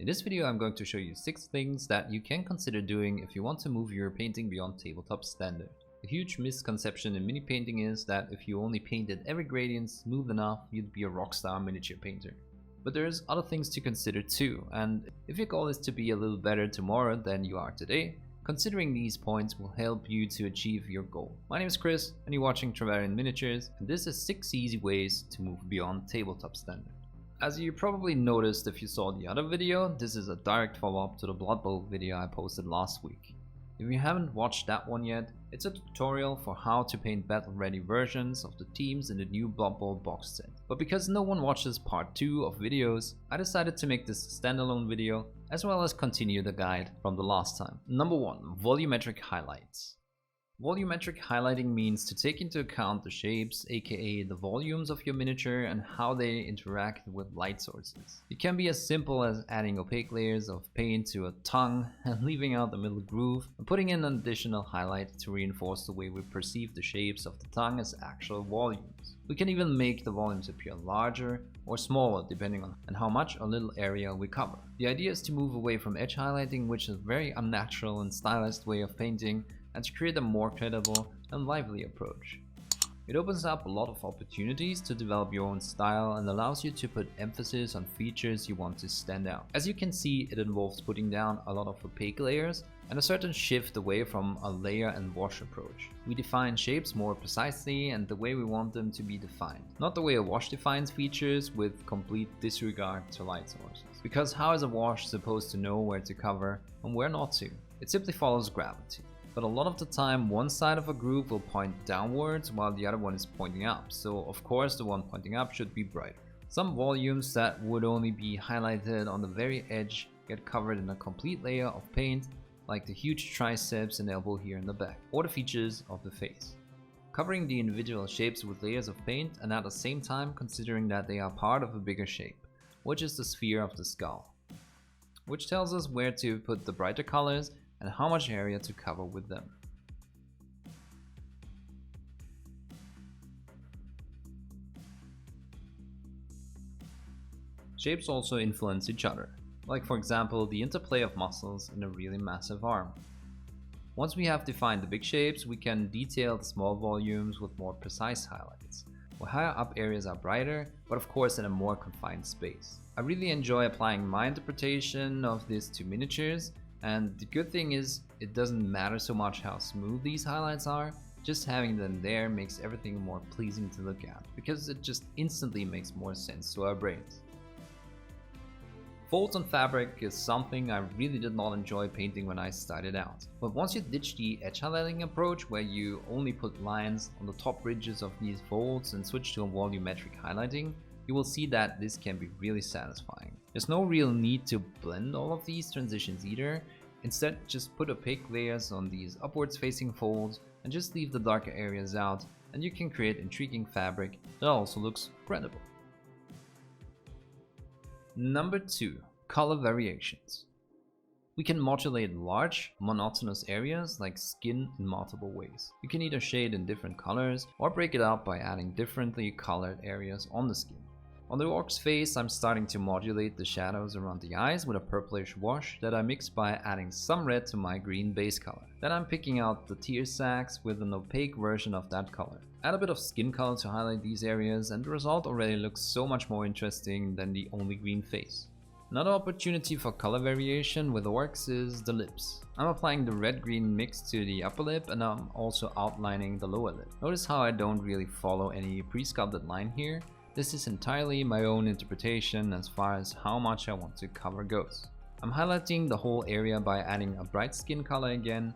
In this video I'm going to show you 6 things that you can consider doing if you want to move your painting beyond tabletop standard. A huge misconception in mini painting is that if you only painted every gradient smooth enough, you'd be a rockstar miniature painter. But there's other things to consider too, and if your goal is to be a little better tomorrow than you are today, considering these points will help you to achieve your goal. My name is Chris and you're watching Travarian Miniatures, and this is 6 easy ways to move beyond tabletop standard. As you probably noticed if you saw the other video, this is a direct follow-up to the Blood Bowl video I posted last week. If you haven't watched that one yet, it's a tutorial for how to paint battle-ready versions of the teams in the new Blood Bowl box set. But because no one watches part 2 of videos, I decided to make this a standalone video as well as continue the guide from the last time. Number 1. Volumetric highlights. Volumetric highlighting means to take into account the shapes, aka the volumes of your miniature, and how they interact with light sources. It can be as simple as adding opaque layers of paint to a tongue and leaving out the middle groove, and putting in an additional highlight to reinforce the way we perceive the shapes of the tongue as actual volumes. We can even make the volumes appear larger or smaller depending on how much or little area we cover. The idea is to move away from edge highlighting, which is a very unnatural and stylized way of painting, and to create a more credible and lively approach. It opens up a lot of opportunities to develop your own style and allows you to put emphasis on features you want to stand out. As you can see, it involves putting down a lot of opaque layers and a certain shift away from a layer and wash approach. We define shapes more precisely and the way we want them to be defined, not the way a wash defines features with complete disregard to light sources. Because how is a wash supposed to know where to cover and where not to? It simply follows gravity. But a lot of the time one side of a group will point downwards while the other one is pointing up, so of course the one pointing up should be brighter. Some volumes that would only be highlighted on the very edge get covered in a complete layer of paint, like the huge triceps and elbow here in the back, or the features of the face. Covering the individual shapes with layers of paint and at the same time considering that they are part of a bigger shape, which is the sphere of the skull, which tells us where to put the brighter colors and how much area to cover with them. Shapes also influence each other, like for example the interplay of muscles in a really massive arm. Once we have defined the big shapes, we can detail the small volumes with more precise highlights, where higher up areas are brighter, but of course in a more confined space. I really enjoy applying my interpretation of this to miniatures, and the good thing is, it doesn't matter so much how smooth these highlights are, just having them there makes everything more pleasing to look at, because it just instantly makes more sense to our brains. Folds on fabric is something I really did not enjoy painting when I started out. But once you ditch the edge highlighting approach where you only put lines on the top ridges of these folds and switch to a volumetric highlighting, you will see that this can be really satisfying. There's no real need to blend all of these transitions either. Instead, just put opaque layers on these upwards facing folds and just leave the darker areas out, and you can create intriguing fabric that also looks credible. Number 2. Color variations. We can modulate large, monotonous areas like skin in multiple ways. You can either shade in different colors or break it up by adding differently colored areas on the skin. On the orc's face, I'm starting to modulate the shadows around the eyes with a purplish wash that I mix by adding some red to my green base color. Then I'm picking out the tear sacs with an opaque version of that color. Add a bit of skin color to highlight these areas and the result already looks so much more interesting than the only green face. Another opportunity for color variation with orcs is the lips. I'm applying the red-green mix to the upper lip and I'm also outlining the lower lip. Notice how I don't really follow any pre-sculpted line here. This is entirely my own interpretation as far as how much I want to cover goes. I'm highlighting the whole area by adding a bright skin color again,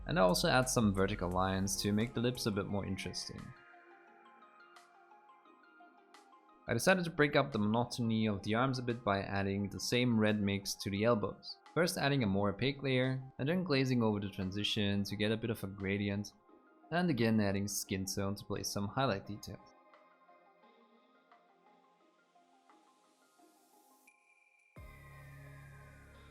and I also add some vertical lines to make the lips a bit more interesting. I decided to break up the monotony of the arms a bit by adding the same red mix to the elbows. First adding a more opaque layer, and then glazing over the transition to get a bit of a gradient, and again adding skin tone to place some highlight details.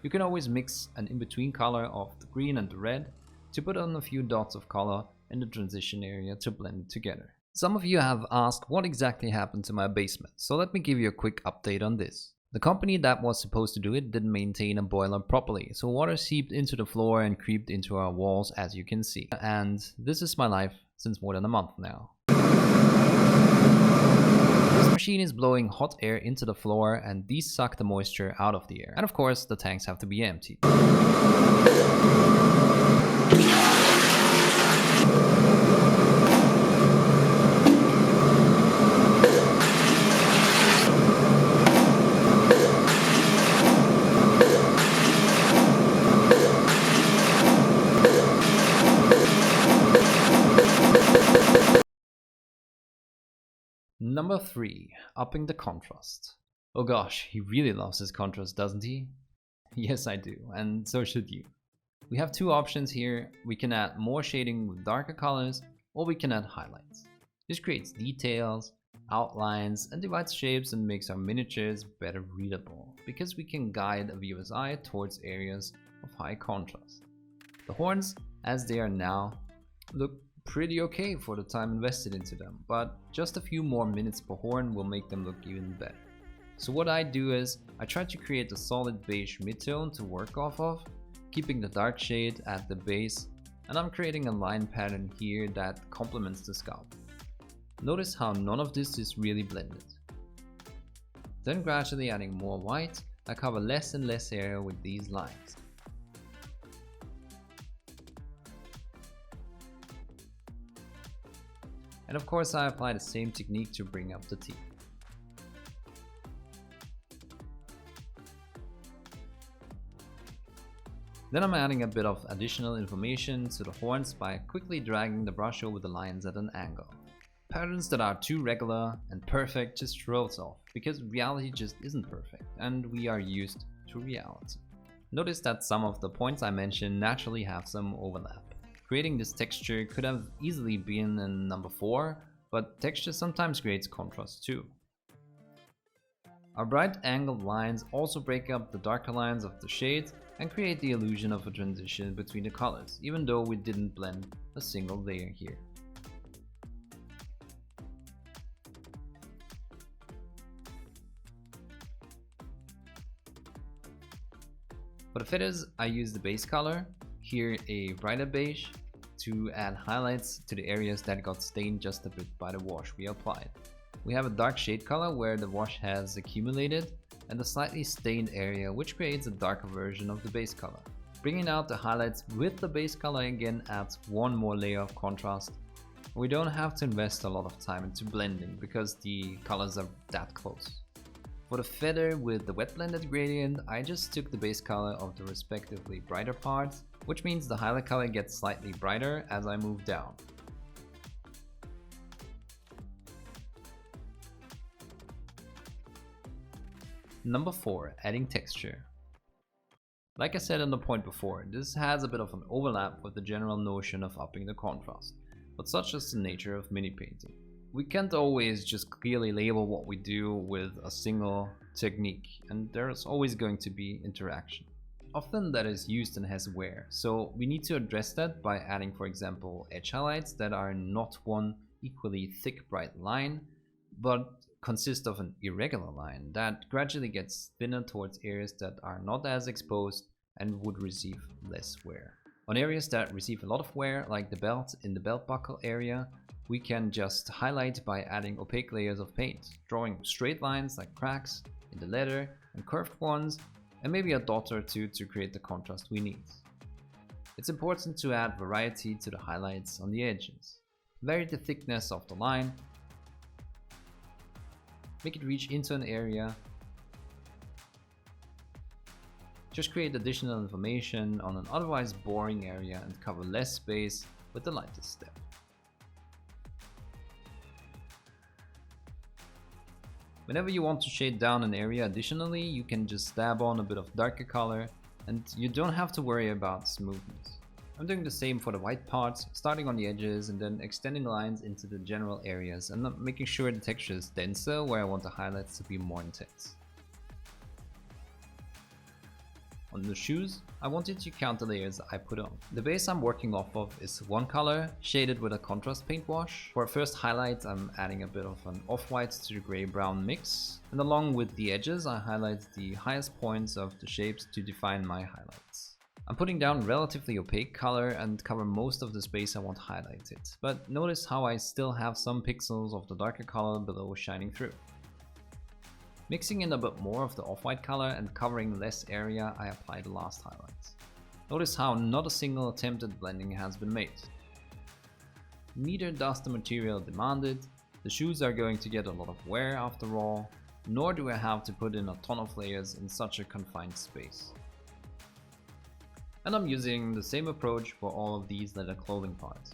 You can always mix an in-between color of the green and the red to put on a few dots of color in the transition area to blend it together. Some of you have asked what exactly happened to my basement, so let me give you a quick update on this. The company that was supposed to do it didn't maintain a boiler properly, so water seeped into the floor and creeped into our walls, as you can see. And this is my life since more than a month now. This machine is blowing hot air into the floor, and these suck the moisture out of the air. And of course, the tanks have to be emptied. Number 3, upping the contrast. Oh gosh, he really loves his contrast, doesn't he? Yes, I do, and so should you. We have two options here. We can add more shading with darker colors, or we can add highlights. This creates details, outlines, and divides shapes and makes our miniatures better readable, because we can guide a viewer's eye towards areas of high contrast. The horns, as they are now, look pretty okay for the time invested into them, but just a few more minutes per horn will make them look even better. So what I do is, I try to create a solid beige midtone to work off of, keeping the dark shade at the base, and I'm creating a line pattern here that complements the scalp. Notice how none of this is really blended. Then gradually adding more white, I cover less and less area with these lines. And of course I apply the same technique to bring up the teeth. Then I'm adding a bit of additional information to the horns by quickly dragging the brush over the lines at an angle. Patterns that are too regular and perfect just throws off, because reality just isn't perfect and we are used to reality. Notice that some of the points I mentioned naturally have some overlap. Creating this texture could have easily been in number 4, but texture sometimes creates contrast too. Our bright angled lines also break up the darker lines of the shades and create the illusion of a transition between the colors, even though we didn't blend a single layer here. For the feathers, I use the base color, here a brighter beige, to add highlights to the areas that got stained just a bit by the wash we applied. We have a dark shade color where the wash has accumulated, and a slightly stained area which creates a darker version of the base color. Bringing out the highlights with the base color again adds one more layer of contrast. We don't have to invest a lot of time into blending because the colors are that close. For the feather with the wet blended gradient, I just took the base color of the respectively brighter parts, which means the highlight color gets slightly brighter as I move down. Number 4, adding texture. Like I said on the point before, this has a bit of an overlap with the general notion of upping the contrast, but such is the nature of mini painting. We can't always just clearly label what we do with a single technique, and there's always going to be interaction. Often that is used and has wear, so we need to address that by adding, for example, edge highlights that are not one equally thick bright line, but consist of an irregular line that gradually gets thinner towards areas that are not as exposed and would receive less wear. On areas that receive a lot of wear, like the belt in the belt buckle area, we can just highlight by adding opaque layers of paint, drawing straight lines like cracks in the leather and curved ones, and maybe a dot or two to create the contrast we need. It's important to add variety to the highlights on the edges. Vary the thickness of the line, make it reach into an area. Just create additional information on an otherwise boring area and cover less space with the lightest step. Whenever you want to shade down an area additionally, you can just dab on a bit of darker color and you don't have to worry about smoothness. I'm doing the same for the white parts, starting on the edges and then extending lines into the general areas and making sure the texture is denser where I want the highlights to be more intense. On the shoes, I wanted to count the layers I put on. The base I'm working off of is one color, shaded with a contrast paint wash. For a first highlight, I'm adding a bit of an off-white to the grey-brown mix. And along with the edges, I highlight the highest points of the shapes to define my highlights. I'm putting down relatively opaque color and cover most of the space I want highlighted. But notice how I still have some pixels of the darker color below shining through. Mixing in a bit more of the off-white color and covering less area, I apply the last highlights. Notice how not a single attempt at blending has been made. Neither does the material demanded, the shoes are going to get a lot of wear after all, nor do I have to put in a ton of layers in such a confined space. And I'm using the same approach for all of these leather clothing parts.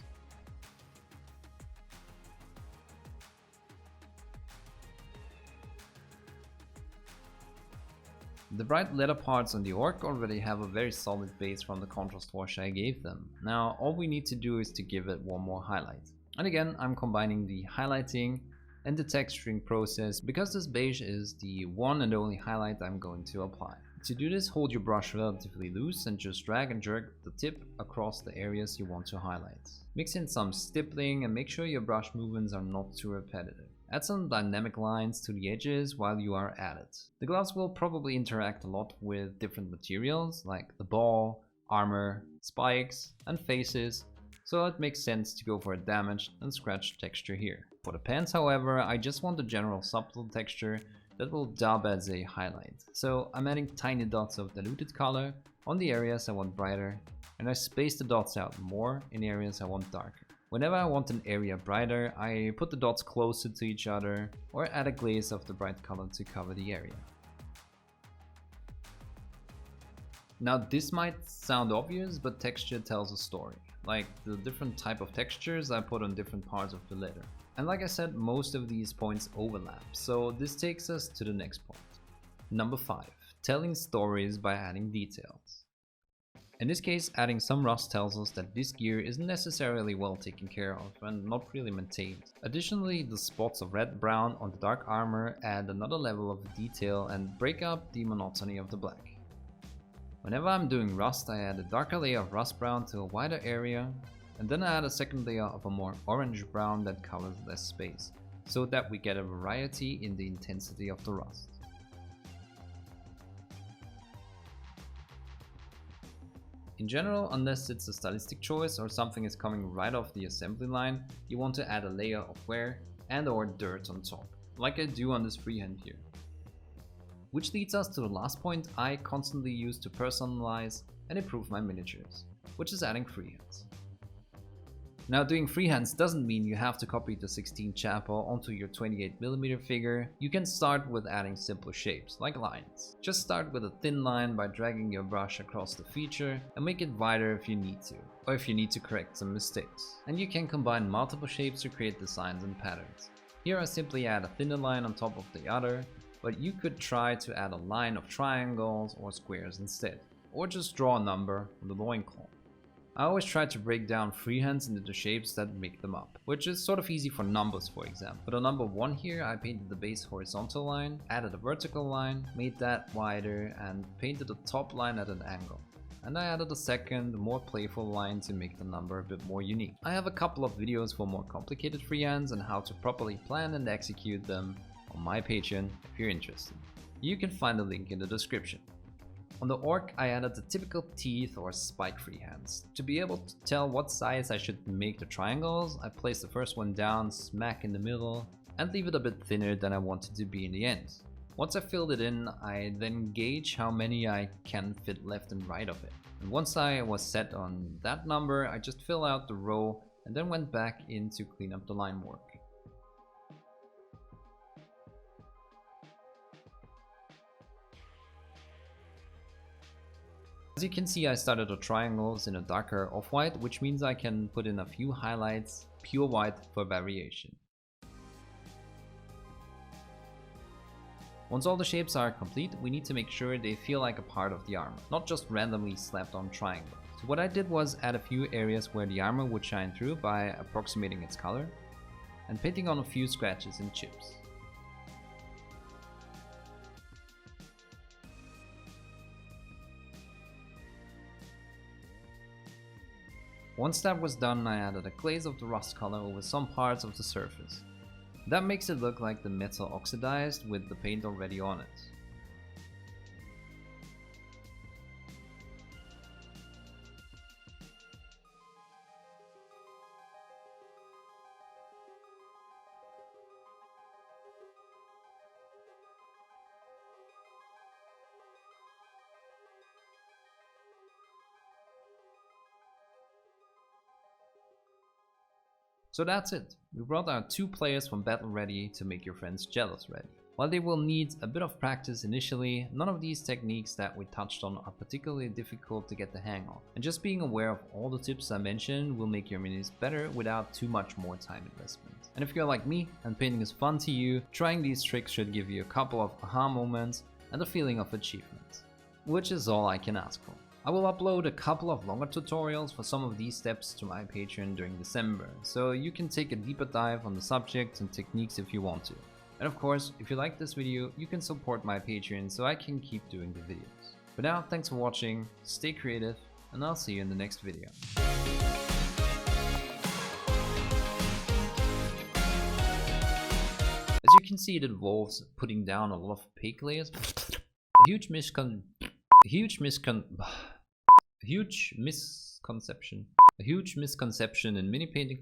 The bright leather parts on the orc already have a very solid base from the contrast wash I gave them. Now all we need to do is to give it one more highlight. And again, I'm combining the highlighting and the texturing process because this beige is the one and only highlight I'm going to apply. To do this, hold your brush relatively loose and just drag and jerk the tip across the areas you want to highlight. Mix in some stippling and make sure your brush movements are not too repetitive. Add some dynamic lines to the edges while you are at it. The gloves will probably interact a lot with different materials like the ball, armor, spikes and faces, so it makes sense to go for a damaged and scratched texture here. For the pants, however, I just want a general subtle texture that will dub as a highlight. So I'm adding tiny dots of diluted color on the areas I want brighter, and I space the dots out more in areas I want darker. Whenever I want an area brighter, I put the dots closer to each other or add a glaze of the bright color to cover the area. Now this might sound obvious, but texture tells a story, like the different type of textures I put on different parts of the leather. And like I said, most of these points overlap, so this takes us to the next point. Number 5. Telling stories by adding details. In this case, adding some rust tells us that this gear isn't necessarily well taken care of and not really maintained. Additionally, the spots of red-brown on the dark armor add another level of detail and break up the monotony of the black. Whenever I'm doing rust, I add a darker layer of rust brown to a wider area, and then I add a second layer of a more orange-brown that covers less space, so that we get a variety in the intensity of the rust. In general, unless it's a stylistic choice or something is coming right off the assembly line, you want to add a layer of wear and or dirt on top, like I do on this freehand here. Which leads us to the last point I constantly use to personalize and improve my miniatures, which is adding freehands. Now, doing freehands doesn't mean you have to copy the 16 chapel onto your 28mm figure. You can start with adding simpler shapes, like lines. Just start with a thin line by dragging your brush across the feature and make it wider if you need to, or if you need to correct some mistakes. And you can combine multiple shapes to create designs and patterns. Here I simply add a thinner line on top of the other, but you could try to add a line of triangles or squares instead, or just draw a number on the loincloth. I always try to break down freehands into the shapes that make them up, which is sort of easy for numbers, for example. But on number 1 here, I painted the base horizontal line, added a vertical line, made that wider, and painted the top line at an angle. And I added a second, more playful line to make the number a bit more unique. I have a couple of videos for more complicated freehands and how to properly plan and execute them on my Patreon if you're interested. You can find the link in the description. On the orc, I added the typical teeth or spike freehands. To be able to tell what size I should make the triangles, I place the first one down smack in the middle and leave it a bit thinner than I want it to be in the end. Once I filled it in, I then gauge how many I can fit left and right of it. And once I was set on that number, I just fill out the row and then went back in to clean up the line work. As you can see, I started the triangles in a darker off-white, which means I can put in a few highlights, pure white for variation. Once all the shapes are complete, we need to make sure they feel like a part of the armor, not just randomly slapped on triangles. So what I did was add a few areas where the armor would shine through by approximating its color and painting on a few scratches and chips. Once that was done, I added a glaze of the rust color over some parts of the surface. That makes it look like the metal oxidized with the paint already on it. So that's it. We brought out 2 players from battle ready to make your friends jealous ready. While they will need a bit of practice initially, none of these techniques that we touched on are particularly difficult to get the hang of. And just being aware of all the tips I mentioned will make your minis better without too much more time investment. And if you're like me and painting is fun to you, trying these tricks should give you a couple of aha moments and a feeling of achievement. Which is all I can ask for. I will upload a couple of longer tutorials for some of these steps to my Patreon during December, so you can take a deeper dive on the subjects and techniques if you want to. And of course, if you like this video, you can support my Patreon so I can keep doing the videos. For now, thanks for watching, stay creative, and I'll see you in the next video. As you can see, it involves putting down a lot of opaque layers. A huge misconception in mini painting.